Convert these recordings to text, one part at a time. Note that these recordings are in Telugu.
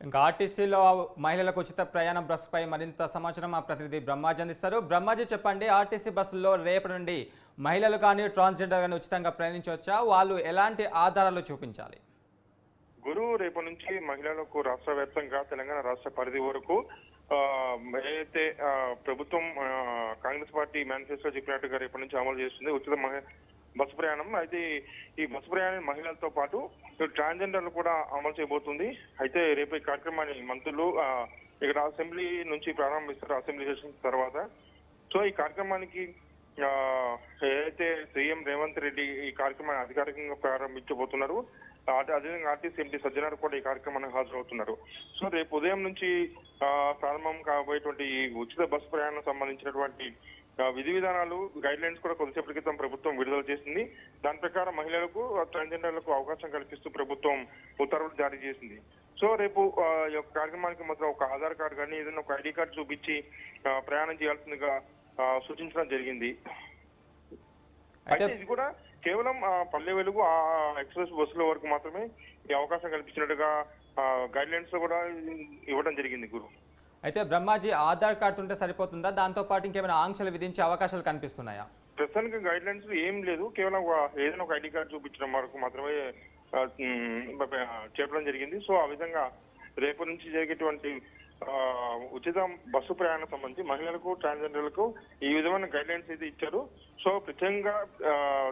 ఇంకా ఆర్టీసీలో మహిళలకు ఉచిత ప్రయాణం బస్సుపై మరింత సమాచారం మా ప్రతినిధి బ్రహ్మాజీ అందిస్తారు. బ్రహ్మాజీ చెప్పండి, ఆర్టీసీ బస్సుల్లో రేపటి నుండి మహిళలు కానీ ట్రాన్స్జెండర్ కానీ ఉచితంగా ప్రయాణించవచ్చా? వాళ్ళు ఎలాంటి ఆధారాలు చూపించాలి? రేపటి నుంచి మహిళలకు రాష్ట్ర వ్యాప్తంగా తెలంగాణ రాష్ట్ర పరిధి వరకు ఏదైతే ప్రభుత్వం కాంగ్రెస్ పార్టీ మేనిఫెస్టో చెప్పినట్టుగా రేపటి నుంచి అమలు చేస్తుంది ఉచిత బస్సు ప్రయాణం. అయితే ఈ బస్సు ప్రయాణం మహిళలతో పాటు ట్రాన్స్జెండర్లు కూడా అమలు చేయబోతుంది. అయితే రేపు ఈ కార్యక్రమాన్ని మంత్రులు ఇక్కడ అసెంబ్లీ నుంచి ప్రారంభిస్తారు, అసెంబ్లీ సెషన్ తర్వాత. సో ఈ కార్యక్రమానికి ఏదైతే సీఎం రేవంత్ రెడ్డి ఈ కార్యక్రమాన్ని అధికారికంగా ప్రారంభించబోతున్నారు, అదేవిధంగా ఆర్టీసీ ఎంపీ సజ్జనార్ కూడా ఈ కార్యక్రమానికి హాజరవుతున్నారు. సో రేపు ఉదయం నుంచి ప్రారంభం కాబోయేటువంటి ఈ ఉచిత బస్సు ప్రయాణం సంబంధించినటువంటి విధి విధానాలు గైడ్ లైన్స్ కూడా కొద్దిసేపటి క్రితం ప్రభుత్వం విడుదల చేసింది. దాని ప్రకారం మహిళలకు ట్రాన్స్జెండర్లకు అవకాశం కల్పిస్తూ ప్రభుత్వం ఉత్తర్వులు జారీ చేసింది. సో రేపు ఈ యొక్క కార్యక్రమానికి మాత్రం ఒక ఆధార్ కార్డు కానీ ఏదైనా ఒక ఐడి కార్డు చూపించి ప్రయాణం చేయాల్సిందిగా సూచించడం జరిగింది. అయితే ఇది కూడా కేవలం పల్లె వెలుగు ఎక్స్ప్రెస్ బస్సుల వరకు మాత్రమే ఈ అవకాశం కల్పించినట్టుగా గైడ్ లైన్స్ లో కూడా ఇవ్వడం జరిగింది గురు. అయితే బ్రహ్మాజీ, ఆధార్ కార్డు ఉంటే సరిపోతుందా? దాంతో పాటు ఇంకేమైనా ఆంక్షలు విధించే అవకాశాలు కనిపిస్తున్నాయా? ప్రస్తుతానికి గైడ్ లైన్స్ ఏం లేదు, కేవలం ఏదైనా ఒక ఐడి కార్డు చూపించడం వరకు మాత్రమే చెప్పడం జరిగింది. సో ఆ విధంగా రేపటి నుంచి జరిగేటువంటి ఉచిత బస్సు ప్రయాణం సంబంధించి మహిళలకు ట్రాన్స్జెండర్లకు ఈ విధమైన గైడ్ లైన్స్ అయితే ఇచ్చారు. సో ప్రత్యేకంగా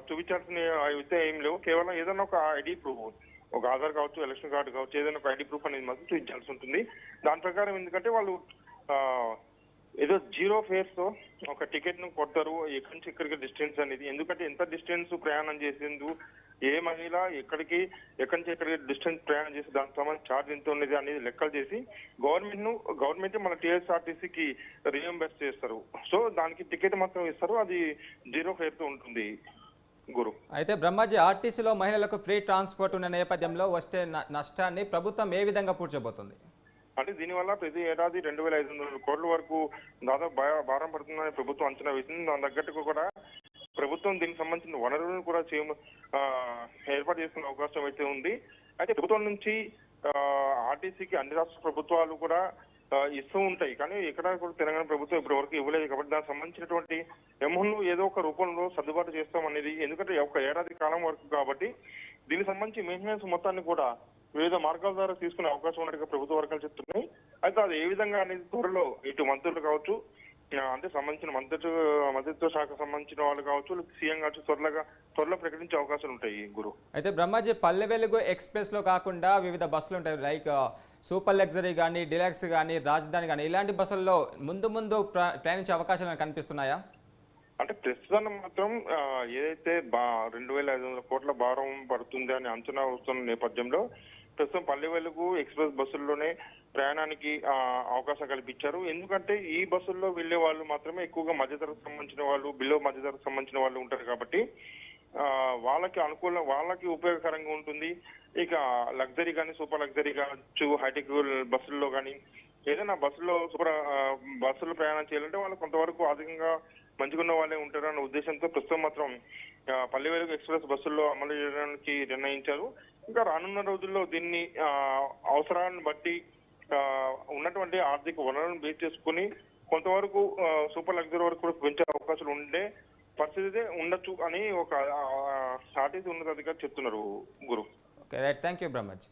చూపించాల్సిన అయితే ఏం లేవు, కేవలం ఏదైనా ఒక ఐడి ప్రూఫ్, ఒక ఆధార్ కావచ్చు, ఎలక్షన్ కార్డు కావచ్చు, ఏదైనా ఒక ఐడి ప్రూఫ్ అనేది మాత్రం చూపించాల్సి ఉంటుంది. దాని ప్రకారం ఎందుకంటే వాళ్ళు ఏదో జీరో ఫేర్స్ తో ఒక టికెట్ ను కొడతారు ఎక్కడి నుంచి ఎక్కడికి డిస్టెన్స్ అనేది. ఎందుకంటే ఎంత డిస్టెన్స్ ప్రయాణం చేసేందుకు ఏ మహిళ ఎక్కడి నుంచి ఎక్కడికి డిస్టెన్స్ ప్రయాణం చేసి దానికి సంబంధించి ఛార్జ్ ఎంత ఉన్నది అనేది లెక్కలు చేసి గవర్నమెంట్ మన టీఎస్ఆర్టీసీకి రీఎంబర్స్ చేస్తారు. సో దానికి టికెట్ మాత్రం ఇస్తారు, అది జీరో ఫేర్ తో ఉంటుంది గురు. అయితే బ్రహ్మాజీ, ఆర్టీసీలో మహిళలకు ఫ్రీ ట్రాన్స్పోర్ట్ ఉన్న నేపథ్యంలో వచ్చే నష్టాన్ని ప్రభుత్వం ఏ విధంగా పూడ్చబోతుంది? అంటే దీనివల్ల ప్రతి ఏడాది 2,500 కోట్ల వరకు దాదాపు భారం పడుతుందని ప్రభుత్వం అంచనా వేసింది. దాని తగ్గట్టుగా కూడా ప్రభుత్వం దీనికి సంబంధించిన వనరులను కూడా ఏర్పాటు చేసుకునే అవకాశం అయితే ఉంది. అయితే ప్రభుత్వం నుంచి ఆర్టీసీకి అన్ని రాష్ట్ర ప్రభుత్వాలు కూడా ఇస్తూ ఉంటాయి, కానీ ఎక్కడ కూడా తెలంగాణ ప్రభుత్వం ఇప్పటి వరకు ఇవ్వలేదు. కాబట్టి దానికి సంబంధించినటువంటి అమౌంట్ ఏదో ఒక రూపంలో సర్దుబాటు చేస్తాం అనేది, ఎందుకంటే ఒక ఏడాది కాలం వరకు కాబట్టి దీనికి సంబంధించి మెయింటెనెన్స్ మొత్తాన్ని కూడా వివిధ మార్గాల ద్వారా తీసుకునే అవకాశం ఉన్నట్టుగా ప్రభుత్వ వర్గాలు చెప్తున్నాయి. అయితే అది ఏ విధంగా అనేది త్వరలో ఇటు మంత్రులు కావచ్చు, అంటే సంబంధించిన మంత్రిత్వ శాఖ సంబంధించిన వాళ్ళు కావచ్చు, సీఎం కావచ్చు, త్వరలో ప్రకటించే అవకాశాలు ఉంటాయి గురు. అయితే బ్రహ్మాజీ, పల్లె వెలుగు ఎక్స్ప్రెస్ లో కాకుండా వివిధ బస్సులు ఉంటాయి, లైక్ సూపర్ లగ్జరీ కానీ, డిలక్స్ కానీ, రాజధాని కానీ, ఇలాంటి బస్సుల్లో ముందు ప్రయాణించే అవకాశాలు కనిపిస్తున్నాయా? అంటే ప్రస్తుతం మాత్రం ఏదైతే 2,500 కోట్ల భారం పడుతుంది అని అంచనా వస్తున్న నేపథ్యంలో ప్రస్తుతం పల్లె వెలుగు ఎక్స్ప్రెస్ బస్సుల్లోనే ప్రయాణానికి అవకాశం కల్పించారు. ఎందుకంటే ఈ బస్సుల్లో వెళ్లే వాళ్ళు మాత్రమే ఎక్కువగా మధ్యతరగతి సంబంధించిన వాళ్ళు, బిలో మధ్యతరగతి సంబంధించిన వాళ్ళు ఉంటారు కాబట్టి వాళ్ళకి ఉపయోగకరంగా ఉంటుంది. ఇక లగ్జరీ కానీ, సూపర్ లగ్జరీ కావచ్చు, హైటెక్ బస్సుల్లో కానీ ఏదైనా బస్సులో ప్రయాణం చేయాలంటే వాళ్ళు కొంతవరకు ఆర్థికంగా మంచిగున్న వాళ్ళే ఉంటారు అన్న ఉద్దేశంతో ప్రస్తుతం మాత్రం పల్లె వెలుగు ఎక్స్ప్రెస్ బస్సుల్లో అమలు చేయడానికి నిర్ణయించారు. ఇంకా రానున్న రోజుల్లో దీన్ని అవసరాలను బట్టి ఉన్నటువంటి ఆర్థిక వనరులను బేస్ చేసుకుని కొంతవరకు సూపర్ లగ్జరీ వరకు కూడా పెంచే అవకాశాలు ఉండే పరిస్థితి ఉండొచ్చు అని ఒక ఆర్టీసీ ఉన్నతాధికారి చెప్తున్నారు గురు. Okay, right. Thank you Brahmaji.